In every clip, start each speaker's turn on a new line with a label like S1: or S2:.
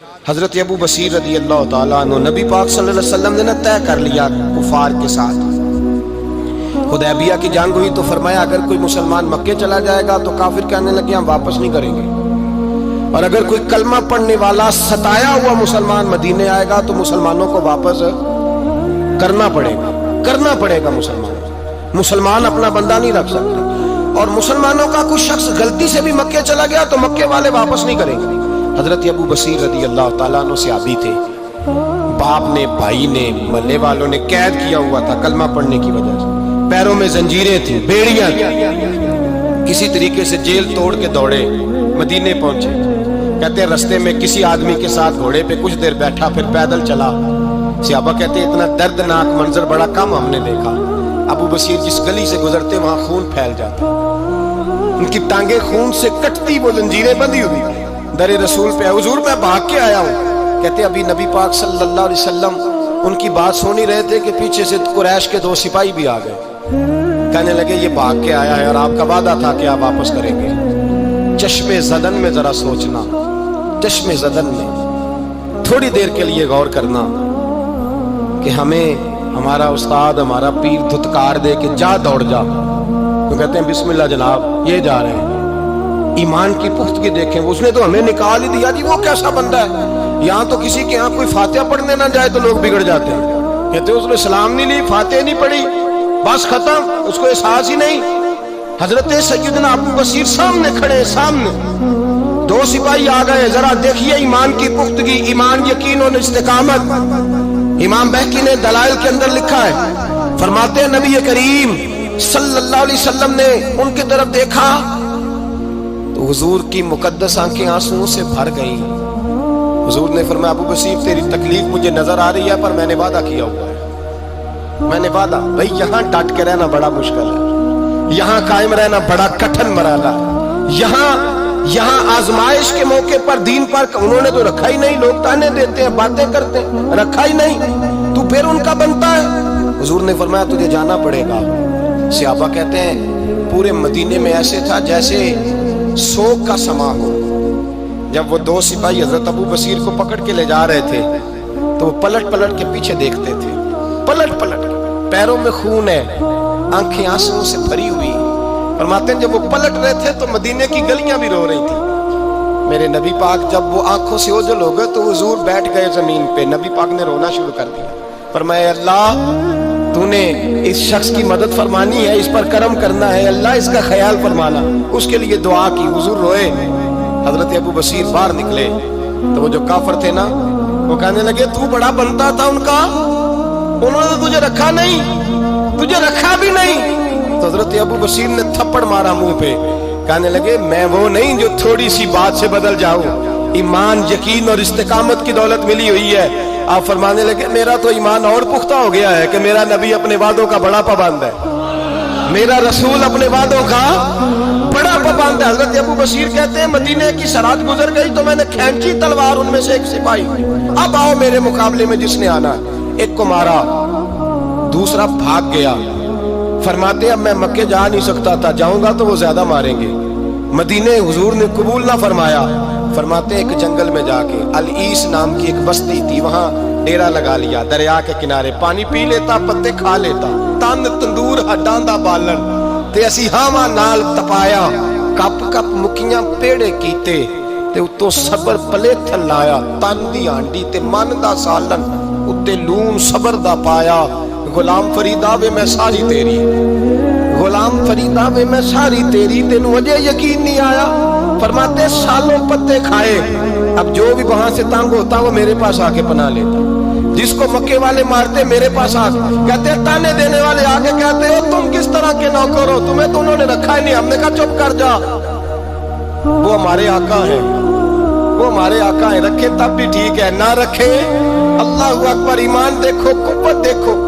S1: حضرت ابو بصیر رضی اللہ تعالیٰ عنہ نبی پاک صلی اللہ علیہ وسلم نے نہ طے کر لیا کفار کے ساتھ. حدیبیہ کی جنگ ہوئی تو فرمایا اگر کوئی مسلمان مکے چلا جائے گا تو کافر کہنے لگے ہم واپس نہیں کریں گے، اور اگر کوئی کلمہ پڑھنے والا ستایا ہوا مسلمان مدینے آئے گا تو مسلمانوں کو واپس کرنا پڑے گا. مسلمان اپنا بندہ نہیں رکھ سکتے، اور مسلمانوں کا کوئی شخص غلطی سے بھی مکے چلا گیا تو مکے والے واپس نہیں کریں گے. حضرت ابو بصیر رضی اللہ تعالیٰ عنہ صحابی تھے، باپ نے بھائی نے محلے والوں نے قید کیا ہوا تھا کلمہ پڑھنے کی وجہ سے، پیروں میں زنجیریں تھیں، بیڑیاں تھیں، کسی طریقے سے جیل توڑ کے دوڑے مدینے پہنچے. کہتے ہیں رستے میں کسی آدمی کے ساتھ گھوڑے پہ کچھ دیر بیٹھا پھر پیدل چلا. صحابہ کہتے ہیں اتنا دردناک منظر بڑا کم ہم نے دیکھا. ابو بصیر جس گلی سے گزرتے وہاں خون پھیل جاتا، ان کی ٹانگیں خون سے کٹتی، وہ زنجیریں بندھی ہوئی. در رسول پہ حضور میں بھاگ کے آیا ہوں. کہتے ابھی نبی پاک صلی اللہ علیہ وسلم ان کی بات سن ہی رہے تھے کہ پیچھے سے قریش کے 2 سپاہی بھی آ گئے. کہنے لگے یہ بھاگ کے آیا ہے اور آپ کا وعدہ تھا کہ آپ واپس کریں گے. چشم زدن میں ذرا سوچنا، چشم زدن میں تھوڑی دیر کے لیے غور کرنا کہ ہمیں ہمارا استاد ہمارا پیر دھتکار دے کہ جا دوڑ جا، تو کہتے ہیں بسم اللہ جناب یہ جا رہے ہیں. ایمان کی پختگی دیکھیں، اس نے تو ہمیں نکال ہی دیا جی، وہ کیسا بندہ ہے. یہاں تو کسی کے یہاں کوئی فاتحہ پڑھنے نہ جائے تو لوگ بگڑ جاتے ہیں. کہتے ہیں اس نے سلام نہیں لی، فاتحہ نہیں پڑھی، بس ختم، اس کو احساس ہی نہیں. حضرت سیدنا ابو بصیر سامنے کھڑے، سامنے 2 سپاہی آ گئے. ذرا دیکھیے ایمان کی پختگی، ایمان، یقین اور استقامت. امام بہقی نے دلائل کے اندر لکھا ہے، فرماتے ہیں نبی کریم صلی اللہ علیہ وسلم نے ان کی طرف دیکھا تو حضور کی مقدس آنکھیں آنسوؤں سے بھر گئیں. حضور نے فرمایا ابو بصیر تیری تکلیف مجھے نظر آ رہی ہے، پر میں نے وعدہ کیا ہوا ہے، میں نے وعدہ. بھئی یہاں ڈٹ کے رہنا بڑا مشکل ہے، یہاں قائم رہنا بڑا کٹھن مرحلہ ہے. یہاں آزمائش کے موقع پر دین پر انہوں نے تو رکھا ہی نہیں. لوگ تانے دیتے ہیں، باتیں کرتے ہیں، رکھا ہی نہیں، تو پھر ان کا بنتا ہے. حضور نے فرمایا تجھے جانا پڑے گا. صحابہ کہتے ہیں پورے مدینے میں ایسے تھا جیسے سوگ کا سما ہو. جب وہ 2 سپاہی حضرت ابو بصیر کو پکڑ کے لے جا رہے تھے تو وہ پلٹ پلٹ کے پیچھے دیکھتے تھے، پلٹ پلٹ کے، پیروں میں خون ہے، آنکھیں آنسوؤں سے بھری ہوئی. فرماتے ہیں جب وہ پلٹ رہے تھے تو مدینے کی گلیاں بھی رو رہی تھی. میرے نبی پاک جب وہ آنکھوں سے اوجھل ہو گئے تو حضور بیٹھ گئے زمین پہ. نبی پاک نے رونا شروع کر دیا. فرمایا اللہ تو نے اس شخص کی مدد فرمانی ہے، اس پر کرم کرنا ہے، اللہ اس کا خیال فرمانا. اس کے لیے دعا کی، حضور روئے. حضرت ابو بصیر باہر نکلے تو وہ جو کافر تھے نا وہ کہنے لگے تو بڑا بنتا تھا ان کا، انہوں نے تجھے رکھا نہیں، تجھے رکھا بھی نہیں. تو حضرت ابو بصیر نے تھپڑ مارا منہ پہ. کہنے لگے میں وہ نہیں جو تھوڑی سی بات سے بدل جاؤں، ایمان، یقین اور استقامت کی دولت ملی ہوئی ہے. آپ فرمانے لگے میرا تو ایمان اور پختہ ہو گیا ہے کہ میرا نبی اپنے وعدوں کا بڑا پابند ہے، میرا رسول اپنے وعدوں کا بڑا پابند ہے. حضرت ابو بصیر کہتے ہیں مدینے کی سرحد گزر گئی تو میں نے کھینچی تلوار، ان میں سے ایک سپاہی اب آؤ میرے مقابلے میں جس نے آنا. ایک کو مارا، دوسرا بھاگ گیا. فرماتے اب میں مکے جا نہیں سکتا تھا، جاؤں گا تو وہ زیادہ ماریں گے. مدینے حضور نے قبول نہ فرمایا. فرماتے ایک جنگل میں جا کے العیس نام کی ایک بستی تھی، وہاں ڈیرا لگا لیا. دریا کے کنارے پانی پی لیتا، پتے کھا لیتا، تن تندور ہڈاں دا بالن تے اسی ہاواں نال تپایا. کپ کپ مکیاں پیڑے کیتے تے اتوں صبر پلے تھل لایا. تن دی ہانڈی تے من دا سالن اتے لون صبر دا پایا. غلام فریدا وے میں ساری تیری، غلام فریدا وے میں ساری تیری، تینوں اجے یقین نہیں آیا. فرماتے سالوں پتے کھائے، اب جو بھی وہاں سے تنگ ہوتا وہ میرے پاس آ کے پناہ لیتا. جس کو مکے والے مارتے میرے پاس آ کہتے تانے دینے والے آگے کہتے ہو تم کس طرح کے نوکر ہو، تمہیں تو انہوں نے رکھا ہی نہیں. ہم نے کہا چپ کر جا، وہ ہمارے آقا ہیں، وہ ہمارے آقا ہیں، رکھے تب بھی ٹھیک ہے، نہ رکھے اللہ اکبر. ایمان دیکھو، قوت دیکھو.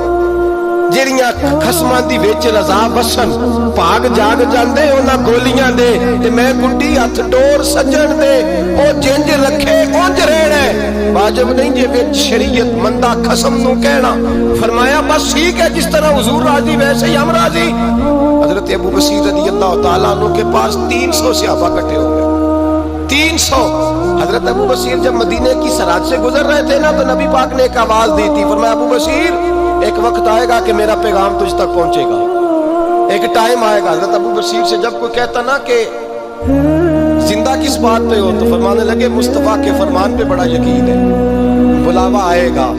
S1: جیڑیاں خسماں دی وچ رضا بسن پاگ جاگ جاندے انہاں گولیاں دے تے میں گڈی ہتھ ڈور سجن دے او جنج رکھے اونج رہنا ہے. واجب نہیں جے وچ شریعت مندہ خسم نو کہنا. فرمایا بس ٹھیک ہے، جس طرح حضور راضی ویسے ہی ہم راضی. حضرت ابو بصیر رضی اللہ تعالیٰ عنہ کے پاس 300 صحابہ کٹھے ہو گئے، 300. حضرت ابو بصیر جب مدینے کی سرحد سے گزر رہے تھے نا تو نبی پاک نے ایک آواز دی تھی، فرمایا ابو بصیر ایک وقت آئے گا کہ میرا پیغام تجھ تک پہنچے گا، ایک ٹائم آئے گا۔ حضرت ابو بصیر سے جب کوئی کہتا نا کہ زندہ کس بات پہ ہو تو فرمانے لگے مصطفیٰ کے فرمان پہ بڑا یقین ہے، بلاوا آئے گا،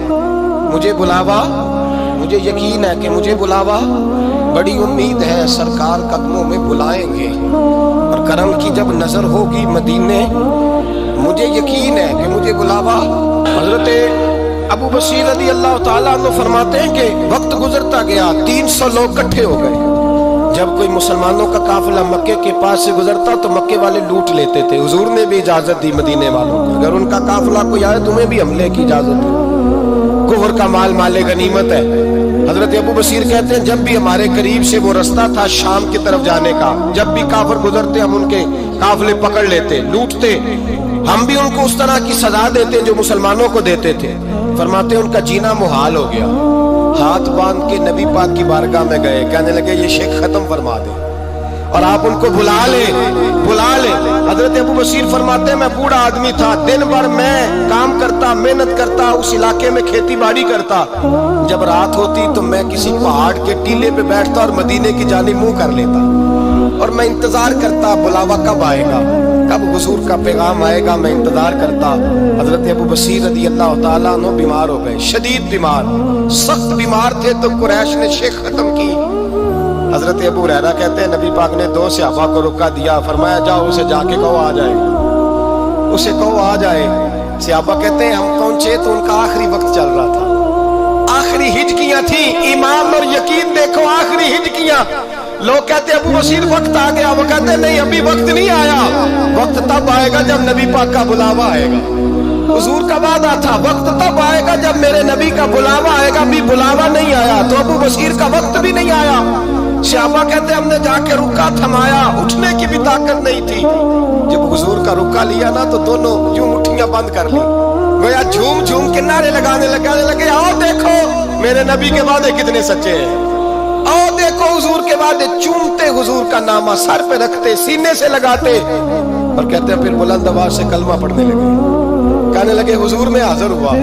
S1: مجھے بلاوا، مجھے یقین ہے کہ مجھے بلاوا، بڑی امید ہے سرکار قدموں میں بلائیں گے اور کرم کی جب نظر ہوگی مدینے، مجھے یقین ہے کہ مجھے بلاوا۔ حضرت ابو بصیر رضی اللہ تعالیٰ عنہ فرماتے ہیں کہ وقت گزرتا گیا، 300 لوگ اکٹھے ہو گئے۔ جب کوئی مسلمانوں کا قافلہ مکے کے پاس سے گزرتا تو مکے والے لوٹ لیتے تھے۔ حضور نے بھی اجازت دی مدینے والوں کو، اگر ان کا قافلہ کوئی آئے تمہیں بھی حملے کی اجازت ہے، کفر کا مال مال غنیمت ہے۔ حضرت ابو بصیر کہتے ہیں جب بھی ہمارے قریب سے وہ رستہ تھا شام کی طرف جانے کا، جب بھی کافر گزرتے ہم ان کے قافلے پکڑ لیتے، لوٹتے، ہم بھی ان کو اس طرح کی سزا دیتے جو مسلمانوں کو دیتے تھے۔ فرماتے ہیں ان کا جینا محال ہو گیا، ہاتھ باندھ کے نبی پاک کی بارگاہ میں گئے، کہنے لگے یہ شیخ ختم فرما دے اور آپ ان کو بلا لیں، بلا لیں۔ حضرت ابو بصیر فرماتے ہیں میں بوڑھا آدمی تھا، دن بھر میں کام کرتا، محنت کرتا، اس علاقے میں کھیتی باڑی کرتا، جب رات ہوتی تو میں کسی پہاڑ کے ٹیلے پہ بیٹھتا اور مدینے کی جانب منہ کر لیتا اور میں انتظار کرتا بلاوا کب آئے گا، کب حضور کا پیغام آئے گا، میں انتظار کرتا۔ حضرت ابو بصیر رضی اللہ تعالیٰ عنہ بیمار ہو گئے، شدید بیمار، سخت بیمار تھے تو قریش نے شیخ ختم کی۔ حضرت ابو ہریرہ کہتے ہیں نبی پاک نے 2 صحابہ کو رکا دیا، فرمایا جاؤ اسے جا کے کہو آ جائے، اسے کہو آ جائے۔ صحابہ کہتے ہیں ہم پہنچے تو ان کا آخری وقت چل رہا تھا، آخری ہجکیاں تھیں، ایمان اور یقین دیکھو، آخری ہجکیاں۔ لوگ کہتے ابو بصیر وقت آ گیا، وہ کہتے نہیں ابھی وقت نہیں آیا، وقت تب آئے گا جب نبی پاک کا بلاوا آئے گا۔ حضور کا وعدہ تھا وقت تب آئے گا جب میرے نبی کا بلاوا آئے گا، ابھی بلاوا نہیں آیا تو ابو بصیر کا وقت بھی نہیں آیا۔ صحابہ کہتے ہم نے جا کے رکا تھمایا، اٹھنے کی بھی طاقت نہیں تھی۔ جب حضور کا رکا لیا نا تو دونوں یوں مٹھیاں بند کر لی، گویا جھوم جھوم کے نعرے لگانے لگے آؤ دیکھو میرے نبی کے وعدے کتنے سچے ہیں، آؤ دیکھو حضور کے وعدے، چومتے حضور کا نامہ، سر پہ رکھتے، سینے سے لگاتے اور کہتے ہیں پھر بلند آواز سے کلمہ پڑھنے لگے، کہنے لگے حضور میں حاضر ہوا،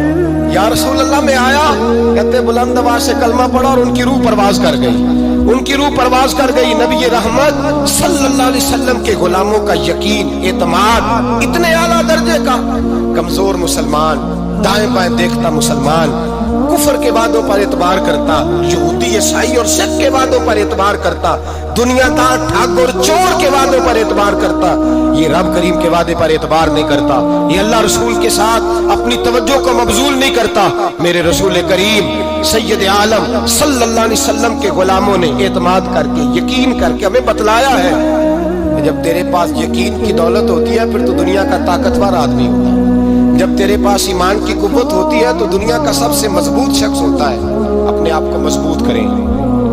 S1: یا رسول اللہ میں آیا، کہتے بلند آواز سے کلمہ پڑھا اور ان کی روح پرواز کر گئی، ان کی روح پرواز کر گئی۔ نبی رحمت صلی اللہ علیہ وسلم کے غلاموں کا یقین، اعتماد اتنے اعلیٰ درجے کا، کمزور مسلمان، دائیں بائیں دیکھتا مسلمان، کفر کے وعدوں پر اعتبار کرتا، یہودی عیسائی اور شک کے وعدوں پر اعتبار کرتا، دنیا دار ٹھگ اور چور کے وعدوں پر اعتبار کرتا، یہ رب کریم کے وعدے پر اعتبار نہیں کرتا، یہ اللہ رسول کے ساتھ اپنی توجہ کو مبذول نہیں کرتا۔ میرے رسول کریم سید عالم صلی اللہ علیہ وسلم کے غلاموں نے اعتماد کر کے، یقین کر کے ہمیں بتلایا ہے کہ جب تیرے پاس یقین کی دولت ہوتی ہے پھر تو دنیا کا طاقتور آدمی ہوتا ہے، جب تیرے پاس ایمان کی قوت ہوتی ہے تو دنیا کا سب سے مضبوط شخص ہوتا ہے۔ اپنے آپ کو مضبوط کریں،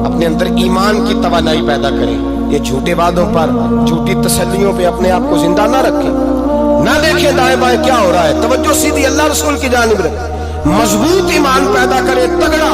S1: اپنے اندر ایمان کی توانائی پیدا کریں، یہ جھوٹے وعدوں پر، جھوٹی تسلیوں پہ اپنے آپ کو زندہ نہ رکھیں، نہ دیکھیں دائیں بائیں کیا ہو رہا ہے، توجہ سیدھی اللہ رسول کی جانب رکھیں، مضبوط ایمان پیدا کریں، تگڑا